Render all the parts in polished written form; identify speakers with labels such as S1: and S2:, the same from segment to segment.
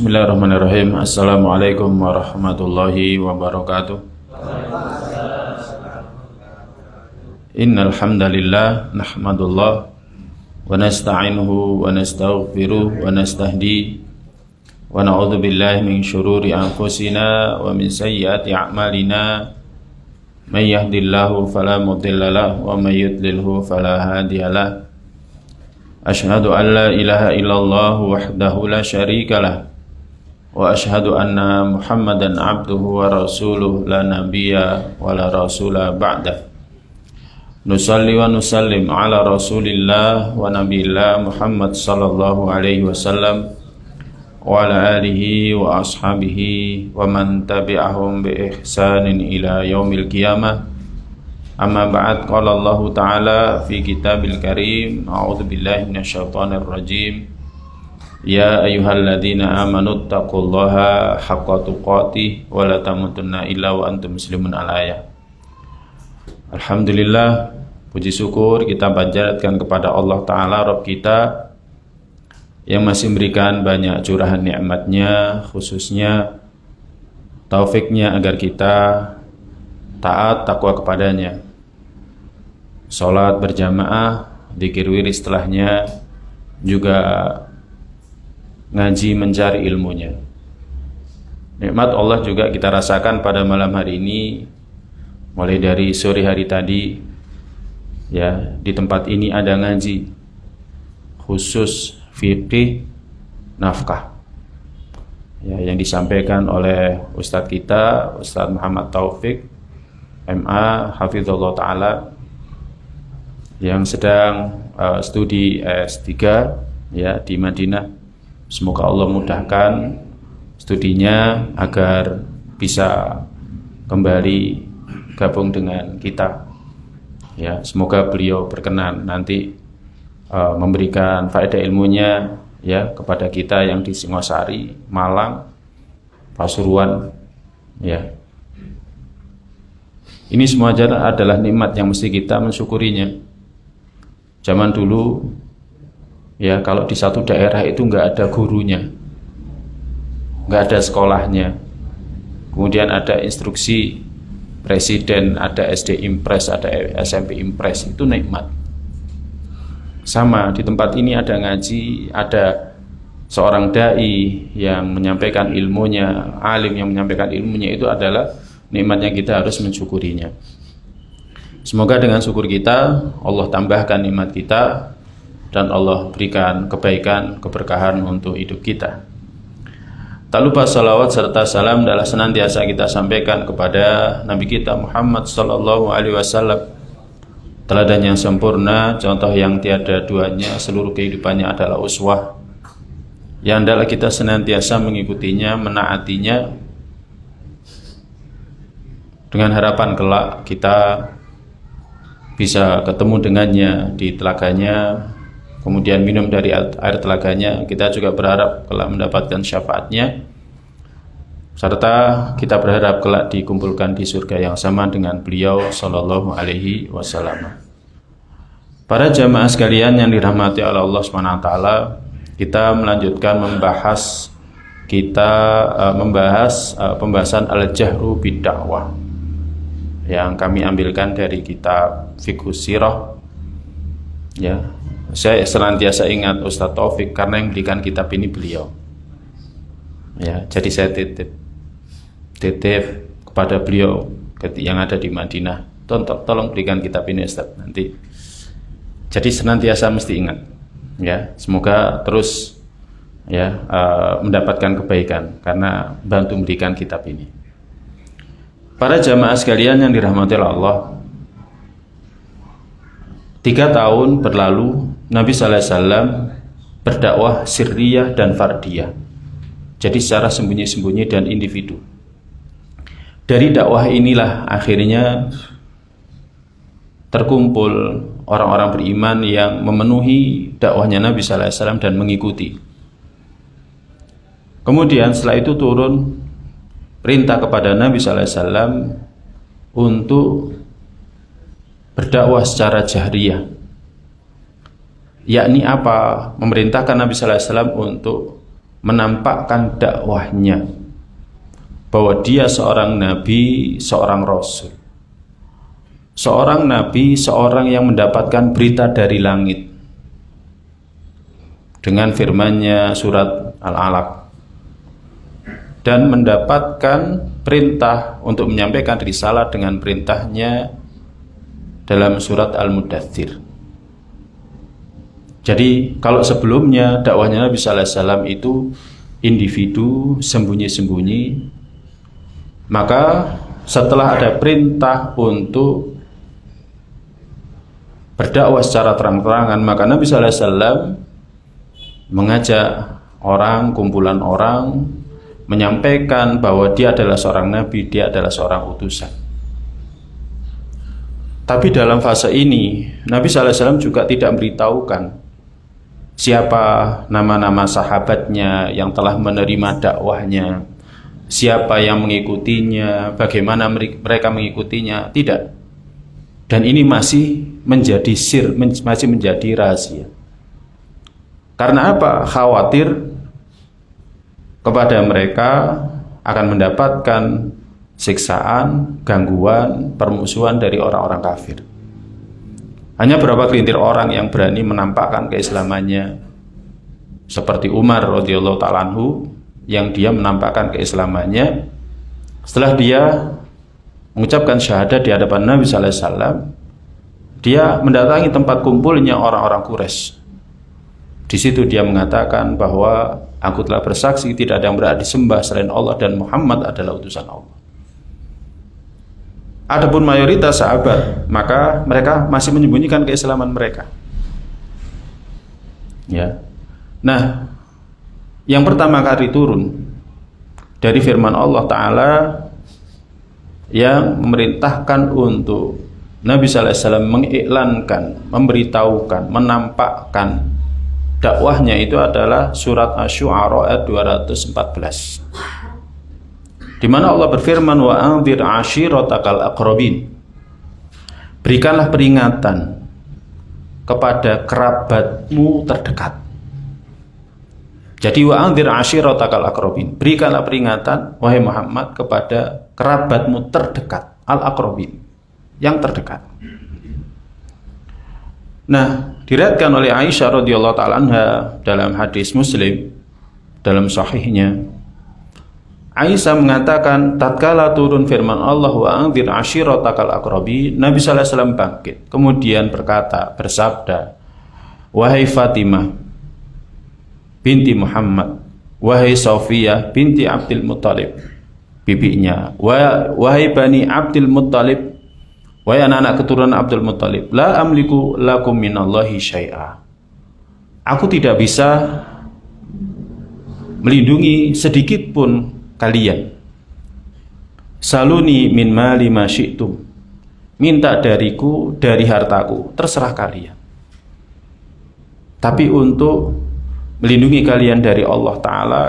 S1: Bismillahirrahmanirrahim. Assalamualaikum warahmatullahi wabarakatuh. Innal hamdalillah nahmadullah wa nasta'inuhu wa nastaghfiruh wa nastahdi wa na'udzu billahi min syururi anfusina wa min sayyiati a'malina. May yahdihillahu fala mudilla lahu wa may yudlilhu fala hadiyalah. Asyhadu an la ilaha illallah wahdahu la syarikalah wa asyhadu anna Muhammadan abduhu wa rasuluh la nabiyya wa la rasula ba'dah. Nusalli wa nusallim ala rasulillah wa nabiyillah Muhammad sallallahu alaihi wasallam wa ala alihi wa ashabihi wa man tabi'ahum bi ihsanin ila yaumil qiyamah. Amma ba'd, qala Allah ta'ala fi kitabil karim, a'udzu billahi minasyaitonir rajim. Ya ayyuhalladzina amanu taqullaha haqqa tuqatih wa la tamutunna illa wa antum muslimun. Al-ayah. Alhamdulillah, puji syukur kita panjatkan kepada Allah Ta'ala Rabb kita yang masih memberikan banyak curahan nikmatnya, khususnya taufiknya agar kita taat takwa kepadanya, sholat berjamaah, dzikir wirid setelahnya, juga ngaji mencari ilmunya. Nikmat Allah juga kita rasakan pada malam hari ini, mulai dari sore hari tadi, ya, di tempat ini ada ngaji khusus fikih nafkah, ya, yang disampaikan oleh Ustadz kita, Ustadz Muhammad Taufik MA Hafizullah Ta'ala, yang sedang studi S3, ya, di Madinah. Semoga Allah mudahkan studinya agar bisa kembali gabung dengan kita. Ya, semoga beliau berkenan nanti memberikan faedah ilmunya, ya, kepada kita yang di Singosari, Malang, Pasuruan, ya. Ini semua adalah nikmat yang mesti kita mensyukurinya. Zaman dulu, ya, kalau di satu daerah itu nggak ada gurunya, nggak ada sekolahnya, kemudian ada instruksi presiden, ada SD Impres, ada SMP Impres, itu nikmat. Sama di tempat ini ada ngaji, ada seorang dai yang menyampaikan ilmunya, alim yang menyampaikan ilmunya, itu adalah nikmat yang kita harus mensyukurinya. Semoga dengan syukur kita Allah tambahkan nikmat kita dan Allah berikan kebaikan, keberkahan untuk hidup kita. Tak lupa salawat serta salam adalah senantiasa kita sampaikan kepada Nabi kita Muhammad sallallahu alaihi wasallam, teladan yang sempurna, contoh yang tiada duanya, seluruh kehidupannya adalah uswah, yang adalah kita senantiasa mengikutinya, menaatinya, dengan harapan kelak kita bisa ketemu dengannya di telaganya, kemudian minum dari air telaganya. Kita juga berharap kelak mendapatkan syafaatnya, serta kita berharap kelak dikumpulkan di surga yang sama dengan beliau sallallahu alaihi wasallam. Para jamaah sekalian yang dirahmati oleh Allah Subhanahu wa taala, kita melanjutkan membahas pembahasan al-jahru bid-da'wah yang kami ambilkan dari kitab Fiqhus Sirah. Ya, saya senantiasa ingat Ustadz Taufik karena yang berikan kitab ini beliau. Ya, jadi saya titip kepada beliau yang ada di Madinah, tolong berikan kitab ini Ustadz nanti. Jadi senantiasa mesti ingat. Ya, semoga terus, ya, mendapatkan kebaikan karena bantu memberikan kitab ini. Para jamaah sekalian yang dirahmati Allah, 3 tahun berlalu Nabi sallallahu alaihi wasallam berdakwah sirriyah dan fardiyah, jadi secara sembunyi-sembunyi dan individu. Dari dakwah inilah akhirnya terkumpul orang-orang beriman yang memenuhi dakwahnya Nabi sallallahu alaihi wasallam dan mengikuti. Kemudian setelah itu turun perintah kepada Nabi sallallahu alaihi wasallam untuk berdakwah secara jahriyah, yakni apa? Memerintahkan Nabi sallallahu alaihi wasallam untuk menampakkan dakwahnya, bahwa dia seorang nabi, seorang rasul, seorang nabi, seorang yang mendapatkan berita dari langit dengan firman-Nya surat Al-Alaq, dan mendapatkan perintah untuk menyampaikan risalah dengan perintahnya dalam surat Al-Mudaththir. Jadi kalau sebelumnya dakwahnya Nabi sallallahu alaihi wasallam itu individu sembunyi-sembunyi, maka setelah ada perintah untuk berdakwah secara terang-terangan, maka Nabi sallallahu alaihi wasallam mengajak orang, kumpulan orang, menyampaikan bahwa dia adalah seorang nabi, dia adalah seorang utusan. Tapi dalam fase ini Nabi sallallahu alaihi wasallam juga tidak memberitahukan siapa nama-nama sahabatnya yang telah menerima dakwahnya, siapa yang mengikutinya, bagaimana mereka mengikutinya, tidak. Dan ini masih menjadi masih menjadi rahasia. Karena apa? Khawatir kepada mereka akan mendapatkan siksaan, gangguan, permusuhan dari orang-orang kafir. Hanya berapa gelintir orang yang berani menampakkan keislamannya, seperti Umar radhiyallahu ta'ala anhu, yang dia menampakkan keislamannya setelah dia mengucapkan syahadat di hadapan Nabi sallallahu alaihi wasallam. Dia mendatangi tempat kumpulnya orang-orang Quraisy. Di situ dia mengatakan bahwa aku telah bersaksi tidak ada yang berhak disembah selain Allah dan Muhammad adalah utusan Allah. Adapun mayoritas sahabat, maka mereka masih menyembunyikan keislaman mereka. Ya. Nah, yang pertama kali turun dari firman Allah Ta'ala yang memerintahkan untuk Nabi sallallahu alaihi wasallam mengiklankan, memberitahukan, menampakkan dakwahnya itu adalah surat Asy-Syu'ara ayat 214, di mana Allah berfirman, wa anzir ashiratakal aqrabin, berikanlah peringatan kepada kerabatmu terdekat. Jadi wa anzir ashiratakal aqrabin, berikanlah peringatan wahai Muhammad kepada kerabatmu terdekat, al-aqrabin, yang terdekat. Nah, diriwayatkan oleh Aisyah radhiyallahu ta'ala anha dalam hadis Muslim dalam sahihnya, Aisyah mengatakan tatkala turun firman Allah wa anzir ashiratakal aqrabin, Nabi sallallahu alaihi wasallam bangkit kemudian bersabda, wahai Fatimah binti Muhammad, wahai Sofiyah binti Abdul Muttalib, bibinya, wahai Bani Abdul Muttalib, wahai anak-anak keturunan Abdul Muttalib, la amliku lakum minallahi syai'a, aku tidak bisa melindungi sedikit pun kalian. Saluni min mali ma syi'tum, minta dariku dari hartaku, terserah kalian. Tapi untuk melindungi kalian dari Allah Ta'ala,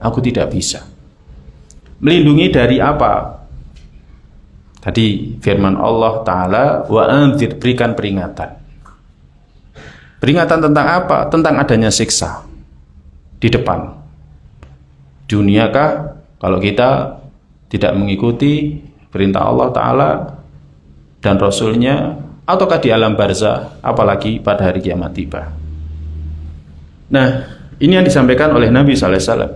S1: aku tidak bisa. Melindungi dari apa? Tadi firman Allah Ta'ala, wa anzir, berikan peringatan. Peringatan tentang apa? Tentang adanya siksa di depan. Duniakah kalau kita tidak mengikuti perintah Allah Ta'ala dan Rasulnya, ataukah di alam barzah, apalagi pada hari kiamat tiba. Nah, ini yang disampaikan oleh Nabi sallallahu alaihi wasallam.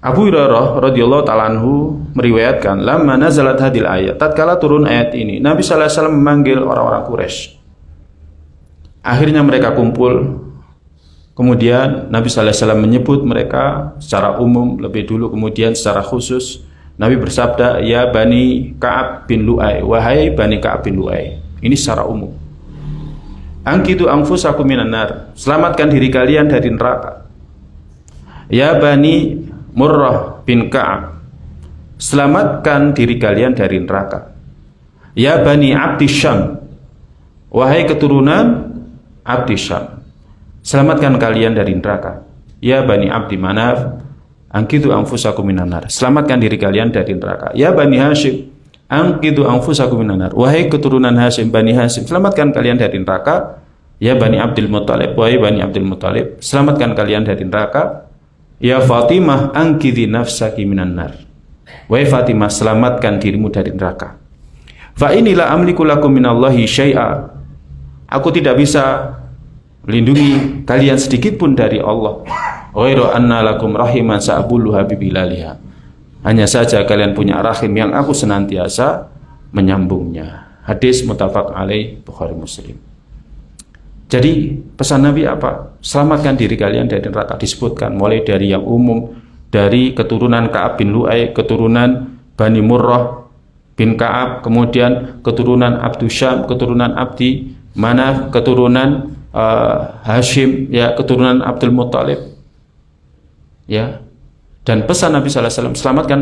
S1: Abu Hurairah radhiyallahu ta'ala anhu meriwayatkan, lamma nazalat hadil ayat, tatkala turun ayat ini, Nabi sallallahu alaihi wasallam memanggil orang-orang Quraisy. Akhirnya mereka kumpul. Kemudian Nabi sallallahu alaihi wasallam menyebut mereka secara umum lebih dulu, kemudian secara khusus Nabi bersabda, ya Bani Ka'ab bin Lu'ay, wahai Bani Ka'ab bin Lu'ay. Ini secara umum. Angkitu anfusakum minan nar, selamatkan diri kalian dari neraka. Ya Bani Murrah bin Ka'ab, selamatkan diri kalian dari neraka. Ya Bani Abdi Syam, wahai keturunan Abdi Syam, selamatkan kalian dari neraka. Ya Bani Abdi Manaf, angkitu anfusakum minan nar, selamatkan diri kalian dari neraka. Ya Bani Hashim, angkitu anfusakum minan nar, wahai keturunan Hashim, Bani Hashim, selamatkan kalian dari neraka. Ya Bani Abdul Muthalib, wahai Bani Abdul Muthalib, selamatkan kalian dari neraka. Ya Fatimah, angkidhi nafsaki minan nar. Wahai Fatimah, selamatkan dirimu dari neraka. Fa inilah amliku lakum minallahi syai'a. Aku tidak bisa melindungi kalian sedikit pun dari Allah. Ghairu anna lakum rahiman sa'buluha bibilaliha. Hanya saja kalian punya rahim yang aku senantiasa menyambungnya. Hadis muttafaq alaih, Bukhari Muslim. Jadi pesan Nabi apa? Selamatkan diri kalian dari neraka. Disebutkan mulai dari yang umum, dari keturunan Ka'ab bin Lu'ay, keturunan Bani Murrah bin Ka'ab, kemudian keturunan Abdu Syam, keturunan Abdi Manaf, keturunan Hashim, ya, keturunan Abdul Muthalib, ya. Dan pesan Nabi SAW, selamatkan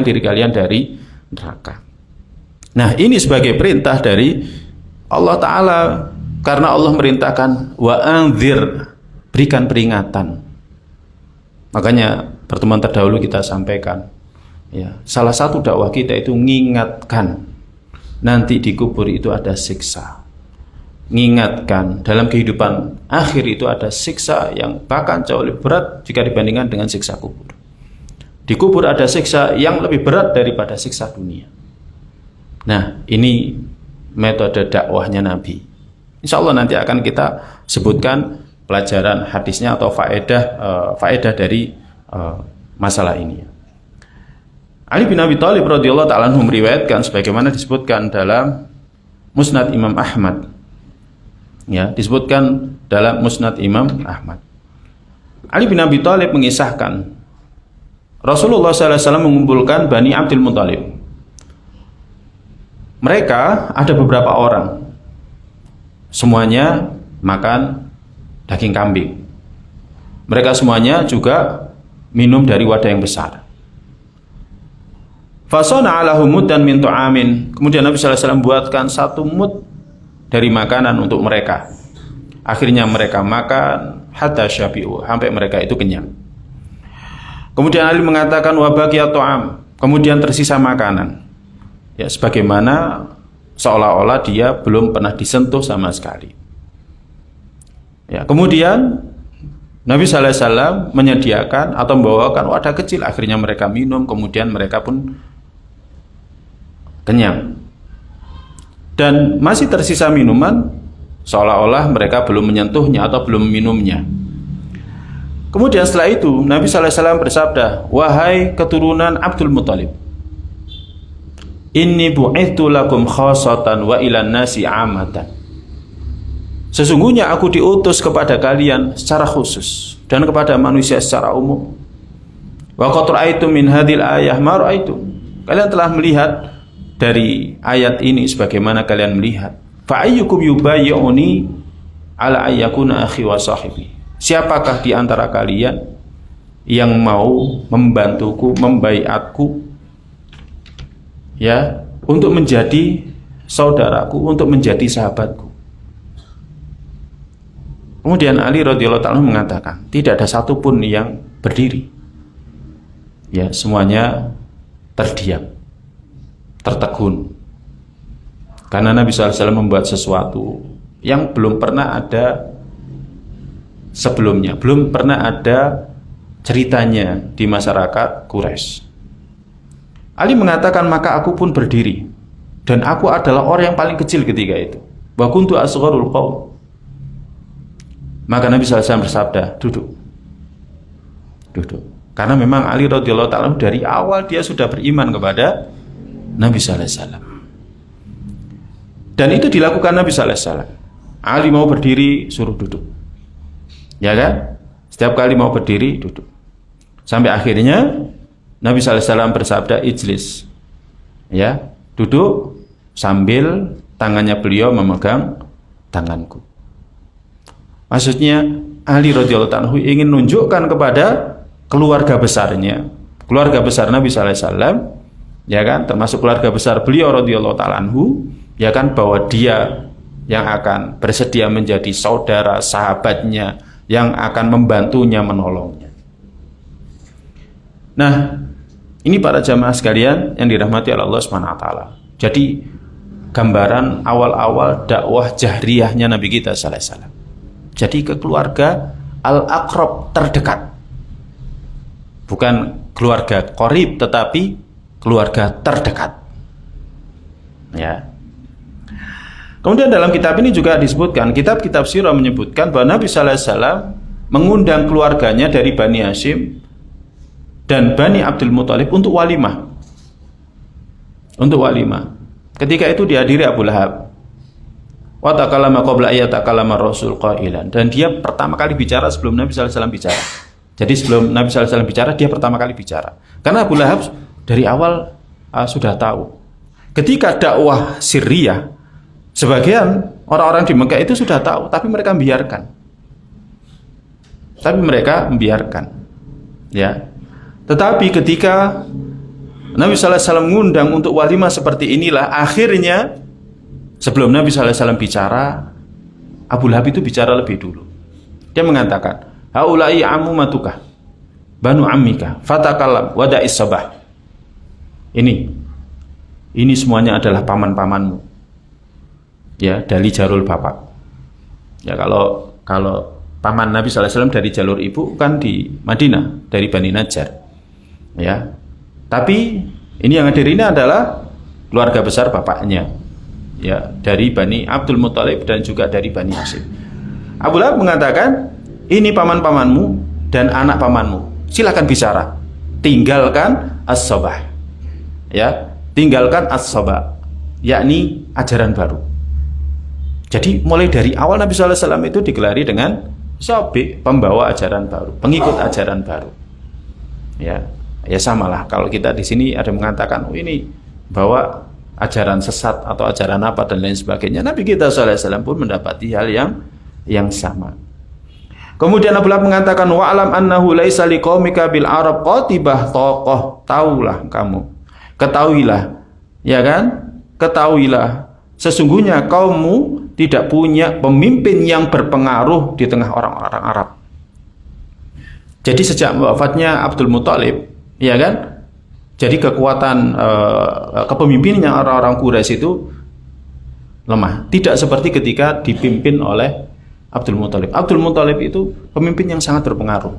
S1: diri kalian dari neraka. Nah, ini sebagai perintah dari Allah Ta'ala. Karena Allah merintahkan wa anzir, berikan peringatan. Makanya pertemuan terdahulu kita sampaikan, ya, salah satu dakwah kita itu mengingatkan nanti di kubur itu ada siksa. Mengingatkan dalam kehidupan akhir itu ada siksa yang bahkan jauh lebih berat jika dibandingkan dengan siksa kubur. Di kubur ada siksa yang lebih berat daripada siksa dunia. Nah, ini metode dakwahnya Nabi. Insya Allah nanti akan kita sebutkan pelajaran hadisnya atau faedah dari masalah ini. Ali bin Abi Thalib radhiyallahu ta'ala anhu meriwayatkan sebagaimana disebutkan dalam Musnad Imam Ahmad. Ya, disebutkan dalam Musnad Imam Ahmad. Ali bin Abi Thalib mengisahkan Rasulullah SAW mengumpulkan Bani Abdul Muthalib. Mereka ada beberapa orang. Semuanya makan daging kambing. Mereka semuanya juga minum dari wadah yang besar. Fasona ala humud dan min tu'amin. Kemudian Nabi SAW buatkan satu mud dari makanan untuk mereka. Akhirnya mereka makan hatta syabi'u, sampai mereka itu kenyang. Kemudian Ali mengatakan wa baqiya tu'am. Kemudian tersisa makanan. Ya, sebagaimana seolah-olah dia belum pernah disentuh sama sekali. Ya, kemudian Nabi SAW menyediakan atau membawakan wadah kecil. Akhirnya mereka minum, kemudian mereka pun kenyang. Dan masih tersisa minuman, seolah-olah mereka belum menyentuhnya atau belum meminumnya. Kemudian setelah itu Nabi SAW bersabda, wahai keturunan Abdul Muthalib, inni bu'ithu lakum khasatan wa ilan nasi amatan. Sesungguhnya aku diutus kepada kalian secara khusus dan kepada manusia secara umum. Wa qad ra'aitu min hadhil ayah ma ra'aitu. Kalian telah melihat dari ayat ini sebagaimana kalian melihat. Fa ayyukum yubayyi'uni ala ayyakuna akhi wa sahibi. Siapakah di antara kalian yang mau membantuku, membaiatku, ya, untuk menjadi saudaraku, untuk menjadi sahabatku. Kemudian Ali radhiyallahu ta'ala mengatakan, tidak ada satupun yang berdiri. Ya, semuanya terdiam, tertegun. Karena Nabi SAW membuat sesuatu yang belum pernah ada sebelumnya, belum pernah ada ceritanya di masyarakat Quraisy. Ali mengatakan, maka aku pun berdiri, dan aku adalah orang yang paling kecil ketika itu. Wa kuntu asgharul qaum. Maka Nabi SAW bersabda, duduk. Duduk. Karena memang Ali radhiyallahu ta'ala dari awal dia sudah beriman kepada Nabi SAW. Dan itu dilakukan Nabi SAW. Ali mau berdiri, suruh duduk. Ya kan? Setiap kali mau berdiri, duduk. Sampai akhirnya Nabi SAW bersabda, ijlis, ya, duduk sambil tangannya beliau memegang tanganku. Maksudnya Ali radhiyallahu anhu ingin menunjukkan kepada keluarga besarnya, keluarga besar Nabi SAW, ya kan, termasuk keluarga besar beliau radhiyallahu ta'ala anhu, ya kan, bahwa dia yang akan bersedia menjadi saudara, sahabatnya, yang akan membantunya, menolongnya. Nah, ini para jamaah sekalian yang dirahmati oleh Allah SWT. Jadi gambaran awal-awal dakwah jahriyahnya Nabi kita sallallahu alaihi wasallam. Jadi ke keluarga al-aqrab, terdekat. Bukan keluarga qarib, tetapi keluarga terdekat. Ya. Kemudian dalam kitab ini juga disebutkan, kitab-kitab sirah menyebutkan bahwa Nabi sallallahu alaihi wasallam mengundang keluarganya dari Bani Hashim dan Bani Abdul Muthalib untuk walimah. Untuk walimah. Ketika itu dihadiri Abu Lahab. Wa takallama qabla ayyatakallama Rasul qailan. Dan dia pertama kali bicara sebelum Nabi sallallahu alaihi wasallam bicara. Jadi sebelum Nabi sallallahu alaihi wasallam bicara, dia pertama kali bicara. Karena Abu Lahab dari awal sudah tahu. Ketika dakwah sirriyah, sebagian orang-orang di Mekah itu sudah tahu, tapi mereka membiarkan. Ya. Tetapi ketika Nabi sallallahu alaihi wasallam mengundang untuk walimah seperti inilah, akhirnya sebelum Nabi sallallahu alaihi wasallam bicara, Abu Lahab itu bicara lebih dulu. Dia mengatakan, "Haula'i ammumatuka, banu ammika, fatakallam wada'is sabah." Ini semuanya adalah paman-pamanmu. Ya, dari jalur bapak. Ya, kalau paman Nabi sallallahu alaihi wasallam dari jalur ibu kan di Madinah, dari Bani Najjar. Ya. Tapi ini yang hadir ini adalah keluarga besar bapaknya. Ya, dari Bani Abdul Muthalib dan juga dari Bani Hashim. Abu Lahab mengatakan, ini paman-pamanmu dan anak pamanmu, silakan bicara, tinggalkan as-sabah. Ya, tinggalkan as-sabah, yakni ajaran baru. Jadi mulai dari awal Nabi sallallahu alaihi wasallam itu digelari dengan sabi, pembawa ajaran baru, pengikut ajaran baru. Ya samalah kalau kita di sini ada mengatakan, oh ini bawa ajaran sesat atau ajaran apa dan lain sebagainya. Nabi kita sallallahu alaihi wasallam pun mendapati hal yang sama. Kemudian Abu Lahab mengatakan, wa'alam annahu laisa liqaumika bil arab qatibah taqah. Taulah kamu, ketahuilah, ya kan? Ketahuilah, sesungguhnya kaummu tidak punya pemimpin yang berpengaruh di tengah orang-orang Arab. Jadi sejak wafatnya Abdul Muthalib, ya kan? Jadi kekuatan kepemimpinannya orang-orang Quraisy itu lemah. Tidak seperti ketika dipimpin oleh Abdul Muthalib. Abdul Muthalib itu pemimpin yang sangat berpengaruh.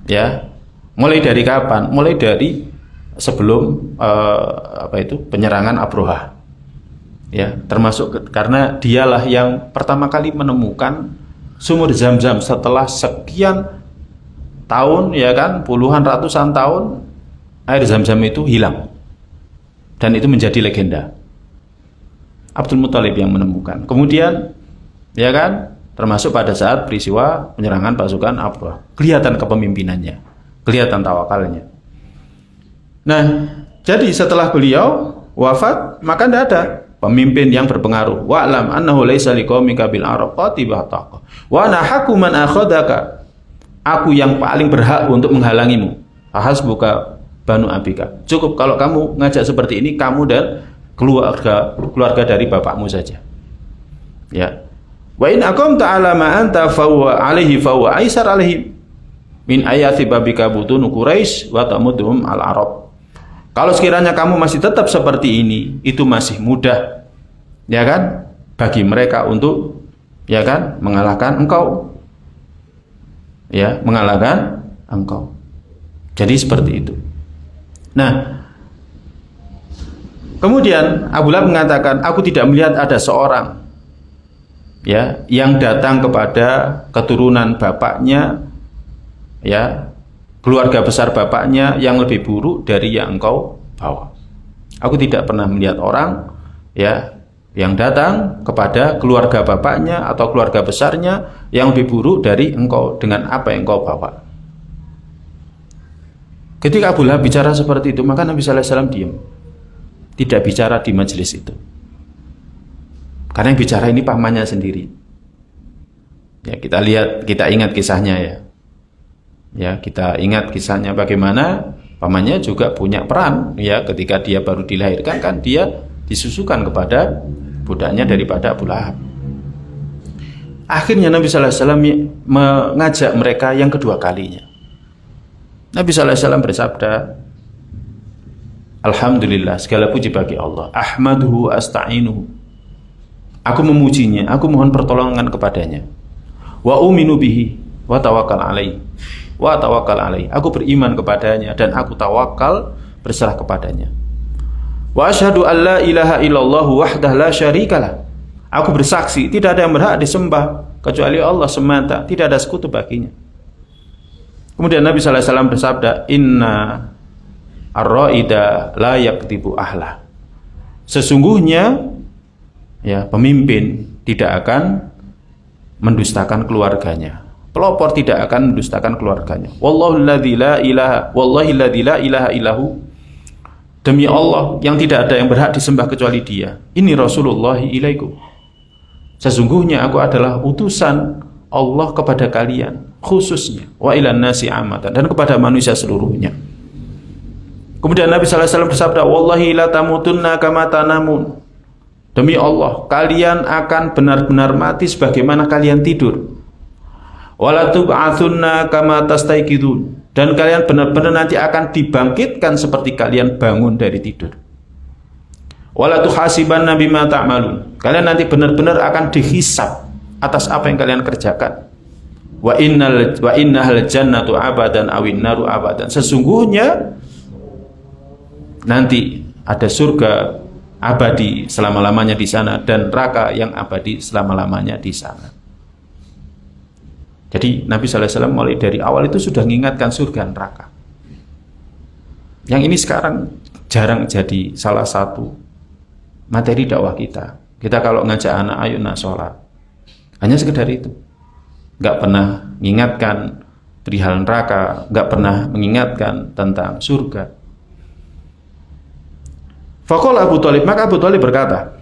S1: Ya, mulai dari kapan? Mulai dari sebelum penyerangan Abroha. Ya, termasuk karena dialah yang pertama kali menemukan sumur Zam-Zam setelah sekian tahun, ya kan, puluhan ratusan tahun air Zam-Zam itu hilang dan itu menjadi legenda. Abdul Muthalib yang menemukan. Kemudian, ya kan, termasuk pada saat peristiwa penyerangan pasukan Abroha, kelihatan kepemimpinannya, kelihatan tawakalnya. Nah, jadi setelah beliau wafat, maka tidak ada pemimpin yang berpengaruh. Wa'lam annahu laisa liqaumika bil arab qatibah taqah. Wa ana haqqu man akhadaka. Aku yang paling berhak untuk menghalangimu. Hasbuka banu abika. Cukup kalau kamu ngajak seperti ini, kamu dan keluarga dari bapakmu saja. Ya. Wa in aqamta ala ma anta fa huwa alaihi fa huwa aisar alaihi min ayati babika butun Quraisy wa tamuduhum al arab. Kalau sekiranya kamu masih tetap seperti ini, itu masih mudah, ya kan, bagi mereka untuk, ya kan, mengalahkan engkau, ya, mengalahkan engkau. Jadi seperti itu. Nah, kemudian Abu Lahab mengatakan, aku tidak melihat ada seorang, ya, yang datang kepada keturunan bapaknya, ya, keluarga besar bapaknya yang lebih buruk dari yang engkau bawa. Aku tidak pernah melihat orang, ya, yang datang kepada keluarga bapaknya atau keluarga besarnya yang lebih buruk dari engkau dengan apa yang engkau bawa. Ketika Abu Lahab bicara seperti itu, maka Nabi sallallahu alaihi wasallam diam, tidak bicara di majelis itu, karena yang bicara ini pamannya sendiri. Ya, kita ingat kisahnya, ya. Ya, kita ingat kisahnya bagaimana pamannya juga punya peran, ya, ketika dia baru dilahirkan kan dia disusukan kepada budaknya daripada Abu Lahab. Akhirnya Nabi sallallahu alaihi wasallam mengajak mereka yang kedua kalinya. Nabi sallallahu alaihi wasallam bersabda, Alhamdulillah, segala puji bagi Allah. Ahmaduhu asta'inuhu. Aku memujinya, aku mohon pertolongan kepadanya. Wa uminu bihi wa tawakkal alaihi. Wa tawakkal alaihi. Aku beriman kepadanya dan aku tawakal berserah kepadanya. Wa asyhadu an la ilaha illallah wahdah la syarikalah. Aku bersaksi tidak ada yang berhak disembah kecuali Allah semata, tidak ada sekutu baginya. Kemudian Nabi sallallahu alaihi wasallam bersabda, "Inna ar-ra'ida la yaktibu ahla." Sesungguhnya ya, pemimpin tidak akan mendustakan keluarganya. Pelopor tidak akan mendustakan keluarganya. Wallahi la ilaha illahu. Demi Allah yang tidak ada yang berhak disembah kecuali Dia. Ini Rasulullah ilaikum. Sesungguhnya aku adalah utusan Allah kepada kalian khususnya, wa ilan nasi amatan, dan kepada manusia seluruhnya. Kemudian Nabi sallallahu alaihi wasallam bersabda, "Wallahi la tamutunna kama tanamun." Demi Allah, kalian akan benar-benar mati sebagaimana kalian tidur. Wala tub'atsunna kama tastayqidun, dan kalian benar-benar nanti akan dibangkitkan seperti kalian bangun dari tidur. Wala tuhasibanna bima ta'malun, kalian nanti benar-benar akan dihisab atas apa yang kalian kerjakan. Wa innahal jannatu abadan awin naru abadan, sesungguhnya nanti ada surga abadi selama-lamanya di sana dan neraka yang abadi selama-lamanya di sana. Jadi Nabi sallallahu alaihi wasallam mulai dari awal itu sudah mengingatkan surga dan neraka. Yang ini sekarang jarang jadi salah satu materi dakwah kita. Kita kalau ngajak anak, ayo nak sholat, hanya sekedar itu. Nggak pernah mengingatkan perihal neraka, nggak pernah mengingatkan tentang surga. Faqala Abu Thalib, maka Abu Thalib berkata,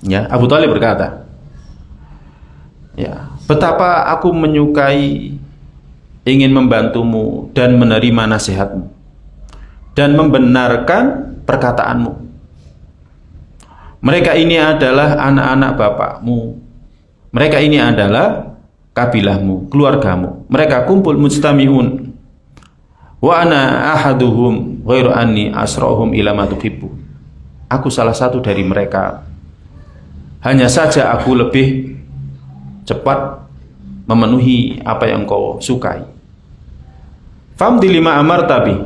S1: ya, Abu Thalib berkata, ya, betapa aku menyukai ingin membantumu dan menerima nasihatmu dan membenarkan perkataanmu. Mereka ini adalah anak-anak bapakmu. Mereka ini adalah kabilahmu, keluargamu. Mereka kumpul mujtami'un. Wa ana ahaduhum ghairu anni asra'uhum ila ma tuhibbu. Aku salah satu dari mereka. Hanya saja aku lebih cepat memenuhi apa yang kau sukai. Famdi lima amartabi.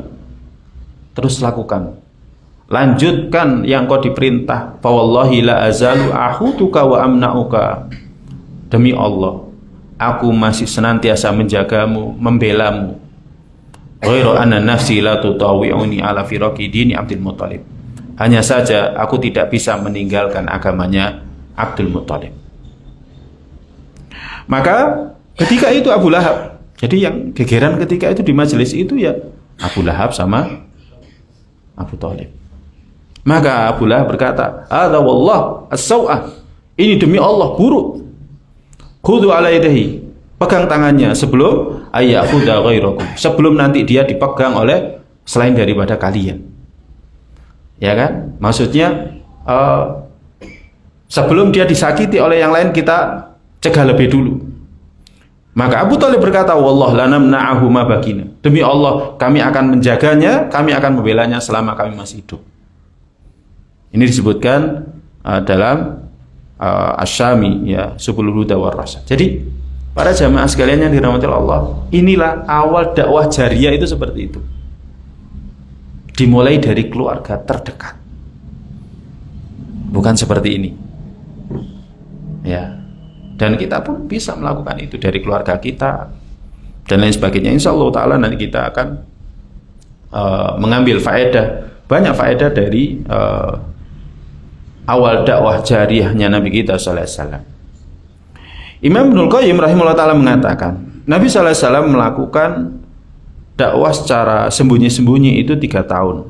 S1: Terus lakukan. Lanjutkan yang kau diperintah. Fa wallahi la azalu ahutuka wa amna'uka. Demi Allah, aku masih senantiasa menjagamu, membelamu. Ghairu anna nafsi la tutawi'uni ala firaqi dini Abdul Muttalib. Hanya saja aku tidak bisa meninggalkan agamanya Abdul Muttalib. Maka ketika itu Abu Lahab, jadi yang gegeran ketika itu di majelis itu ya Abu Lahab sama Abu Thalib. Maka Abu Lahab berkata, "Hadza wallah as-sau'ah." Ini demi Allah buruk. Khudhu ala yadihi. Pegang tangannya sebelum ayyakhudha ghairakum. Sebelum nanti dia dipegang oleh selain daripada kalian. Ya kan? Maksudnya sebelum dia disakiti oleh yang lain kita cegah lebih dulu. Maka Abu Thalib berkata, "Wallah lanamna'ahu ma bakina." Demi Allah, kami akan menjaganya, kami akan membelanya selama kami masih hidup. Ini disebutkan dalam Asy-Syami, ya, Subulul Huda war Rasyad. Jadi para jamaah sekalian yang dirahmati Allah, inilah awal dakwah jariyah itu seperti itu. Dimulai dari keluarga terdekat. Bukan seperti ini. Ya. Dan kita pun bisa melakukan itu dari keluarga kita dan lain sebagainya. Insya Allah Ta'ala nanti kita akan mengambil faedah, banyak faedah dari awal dakwah jariyahnya Nabi kita sallallahu alaihi wasallam. Imam Ibnul Qayyim rahimahullah ta'ala mengatakan, Nabi sallallahu alaihi wasallam melakukan dakwah secara sembunyi-sembunyi itu 3 tahun.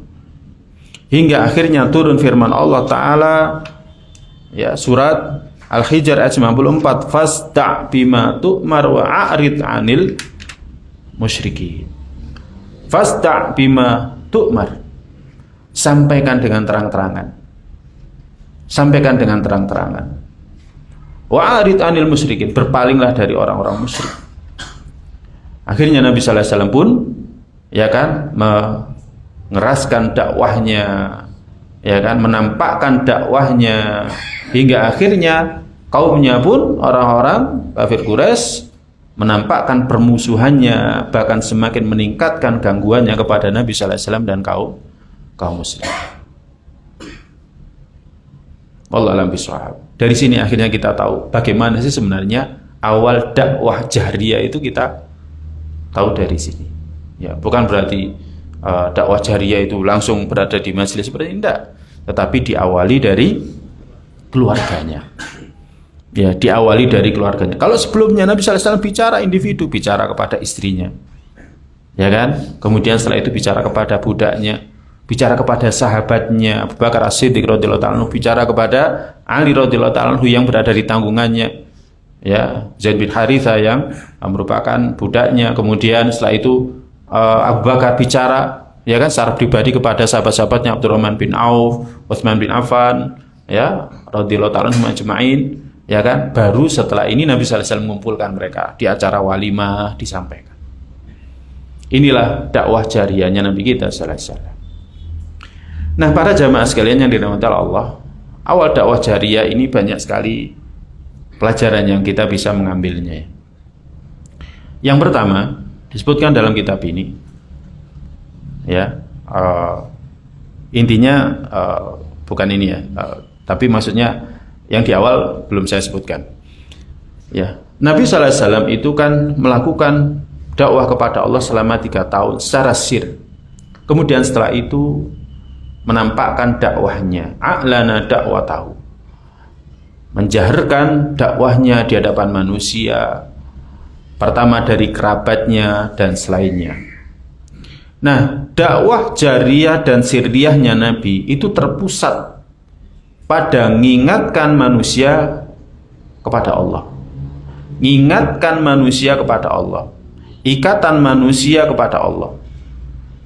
S1: Hingga akhirnya turun firman Allah Ta'ala, ya, surat Al-Hijr ayat 94, "Fasda' bima tu'mar wa a'rid 'anil musyrikin." Fasda' bima tu'mar. Sampaikan dengan terang-terangan. Sampaikan dengan terang-terangan. Wa'arid anil musyrikin, berpalinglah dari orang-orang musyrik. Akhirnya Nabi sallallahu alaihi wasallam pun ya kan mengeraskan dakwahnya, ya kan, menampakkan dakwahnya, hingga akhirnya kaumnya pun orang-orang kafir Quraisy menampakkan permusuhannya, bahkan semakin meningkatkan gangguannya kepada Nabi sallallahu alaihi wasallam dan kaum muslim. Wallahu a'lam bishawab. Dari sini akhirnya kita tahu bagaimana sih sebenarnya awal dakwah jahriyah itu, kita tahu dari sini. Ya, bukan berarti dakwah jahriyah itu langsung berada di majelis seperti ini, tidak. Tetapi diawali dari keluarganya. Ya, diawali dari keluarganya. Kalau sebelumnya Nabi sallallahu alaihi wasallam bicara individu, bicara kepada istrinya, ya kan? Kemudian setelah itu bicara kepada budaknya, bicara kepada sahabatnya Abu Bakar As-Siddiq radhiyallahu ta'ala, bicara kepada Ali radhiyallahu ta'ala yang berada di tanggungannya, ya, Zaid bin Haritha yang merupakan budaknya. Kemudian setelah itu Abu Bakar bicara, ya kan, secara pribadi kepada sahabat-sahabatnya Abdurrahman bin Auf, Utsman bin Affan, ya, radhiyallahu ta'ala majma'in. Ya kan, baru setelah ini Nabi sallallahu alaihi wasallam mengumpulkan mereka di acara walimah, disampaikan. Inilah dakwah jariyahnya Nabi kita sallallahu alaihi wasallam. Nah, para jamaah sekalian yang dirahmati Allah, awal dakwah jariyah ini banyak sekali pelajaran yang kita bisa mengambilnya. Yang pertama disebutkan dalam kitab ini, ya, intinya bukan ini ya, tapi maksudnya yang di awal belum saya sebutkan. Ya, Nabi sallallahu alaihi wasallam itu kan melakukan dakwah kepada Allah selama 3 tahun secara sir. Kemudian setelah itu menampakkan dakwahnya, a'lana dakwatahu, menjaharkan dakwahnya di hadapan manusia, pertama dari kerabatnya dan selainnya. Nah, dakwah jariyah dan sirriyahnya Nabi itu terpusat pada mengingatkan manusia kepada Allah, mengingatkan manusia kepada Allah, ikatan manusia kepada Allah.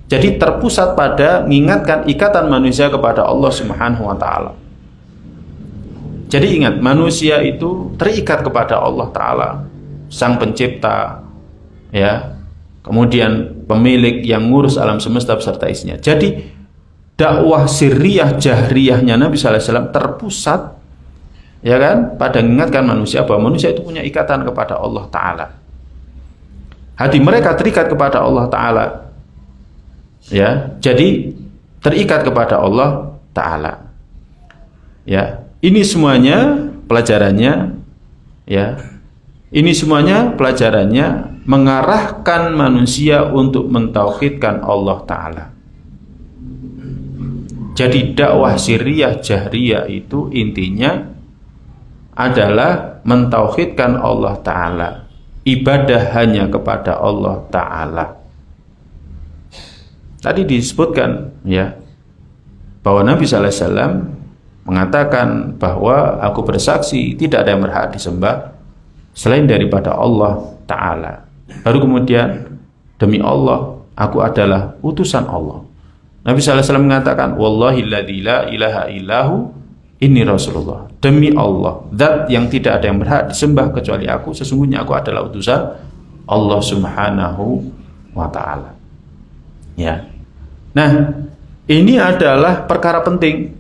S1: Jadi terpusat pada mengingatkan ikatan manusia kepada Allah Subhanahu wa ta'ala. Jadi ingat, manusia itu terikat kepada Allah Ta'ala, Sang Pencipta, ya, kemudian pemilik yang ngurus alam semesta beserta isinya. Jadi dakwah sirriyah jahriyahnya Nabi sallallahu alaihi wasallam terpusat, ya kan, pada mengingatkan manusia bahwa manusia itu punya ikatan kepada Allah Ta'ala. Hati mereka terikat kepada Allah Ta'ala, ya, jadi terikat kepada Allah Ta'ala. Ya, ini semuanya pelajarannya, ya, ini semuanya pelajarannya mengarahkan manusia untuk mentauhidkan Allah Ta'ala. Jadi dakwah sirriyah jahriyah itu intinya adalah mentauhidkan Allah Ta'ala, ibadah hanya kepada Allah Ta'ala. Tadi disebutkan, ya, bahwa Nabi sallallahu alaihi wasallam mengatakan bahwa aku bersaksi tidak ada yang berhak disembah selain daripada Allah Ta'ala. Baru kemudian, demi Allah, aku adalah utusan Allah. Nabi sallallahu alaihi wasallam mengatakan, wallahi alladzi la ilaha illahu inni rasulullah. Demi Allah, zat yang tidak ada yang berhak disembah kecuali aku, sesungguhnya aku adalah utusan Allah Subhanahu wa ta'ala. Ya. Nah, ini adalah perkara penting,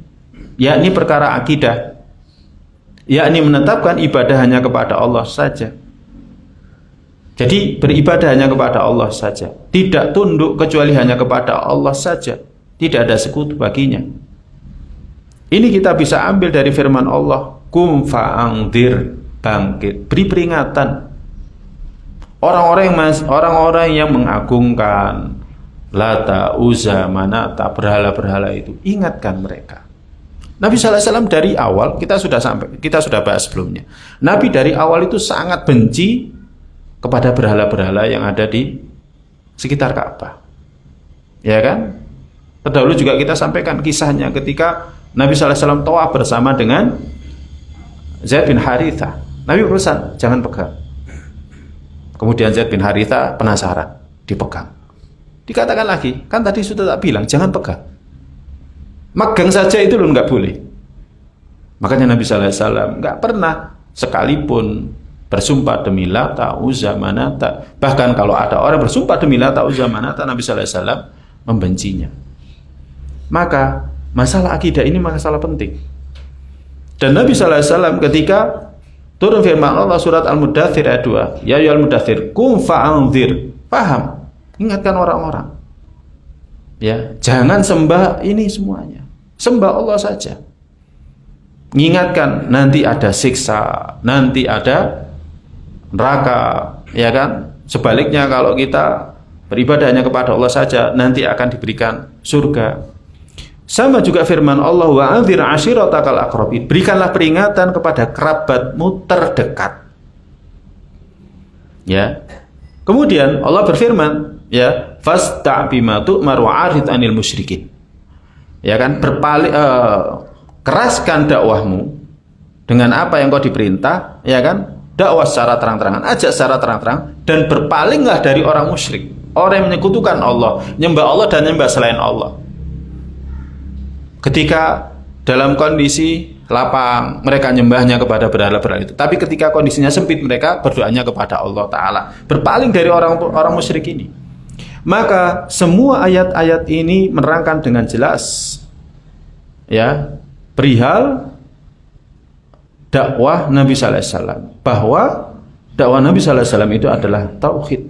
S1: yakni perkara akidah, yakni menetapkan ibadah hanya kepada Allah saja. Jadi beribadah hanya kepada Allah saja, tidak tunduk kecuali hanya kepada Allah saja, tidak ada sekutu baginya. Ini kita bisa ambil dari firman Allah, kum fa'angdir, bangkit, beri peringatan. Orang-orang yang mengagungkan Lata, Uzza, Manata, berhala-berhala itu, ingatkan mereka. Nabi sallallahu alaihi wasallam dari awal, kita sudah bahas sebelumnya. Nabi dari awal itu sangat benci kepada berhala-berhala yang ada di sekitar Ka'bah. Ya kan? Terdahulu juga kita sampaikan kisahnya ketika Nabi sallallahu alaihi wasallam tawaf bersama dengan Zaid bin Haritha. Nabi berpesan, jangan pegang. Kemudian Zaid bin Haritha penasaran, dipegang. Dikatakan lagi, kan tadi sudah tak bilang jangan pegang. Megang saja itu loh nggak boleh. Makanya Nabi sallallahu alaihi wasallam nggak pernah sekalipun bersumpah demi Lata, Uzza, Manata. Bahkan kalau ada orang bersumpah demi Lata, Uzza, Manata, Nabi sallallahu alaihi wasallam membencinya. Maka masalah akidah ini masalah penting. Dan Nabi sallallahu alaihi wasallam ketika turun firman Allah surat Al-Mudaththir ayat 2, ya ayyuhal mudaththir qum fa'anzir. Paham? Ingatkan orang-orang. Ya, jangan sembah ini semuanya. Sembah Allah saja. Mengingatkan nanti ada siksa, nanti ada neraka, ya kan? Sebaliknya kalau kita beribadahnya kepada Allah saja, nanti akan diberikan surga. Sama juga firman Allah, wa anzir ashiratakal aqrabin. Berikanlah peringatan kepada kerabatmu terdekat. Ya. Kemudian Allah berfirman, ya, fasta' bima tu'mar wa 'arid 'anil musyrikin. Ya kan, keraskan dakwahmu dengan apa yang kau diperintah, ya kan? Dakwah secara terang-terangan, ajak secara terang-terang, dan berpalinglah dari orang musyrik, orang yang menyekutukan Allah, nyembah Allah dan nyembah selain Allah. Ketika dalam kondisi lapang, mereka nyembahnya kepada berhala-berhala itu. Tapi ketika kondisinya sempit, mereka berdoanya kepada Allah Ta'ala. Berpaling dari orang musyrik ini. Maka semua ayat-ayat ini menerangkan dengan jelas, ya, perihal dakwah Nabi sallallahu alaihi wasallam, bahwa dakwah Nabi sallallahu alaihi wasallam itu adalah tauhid.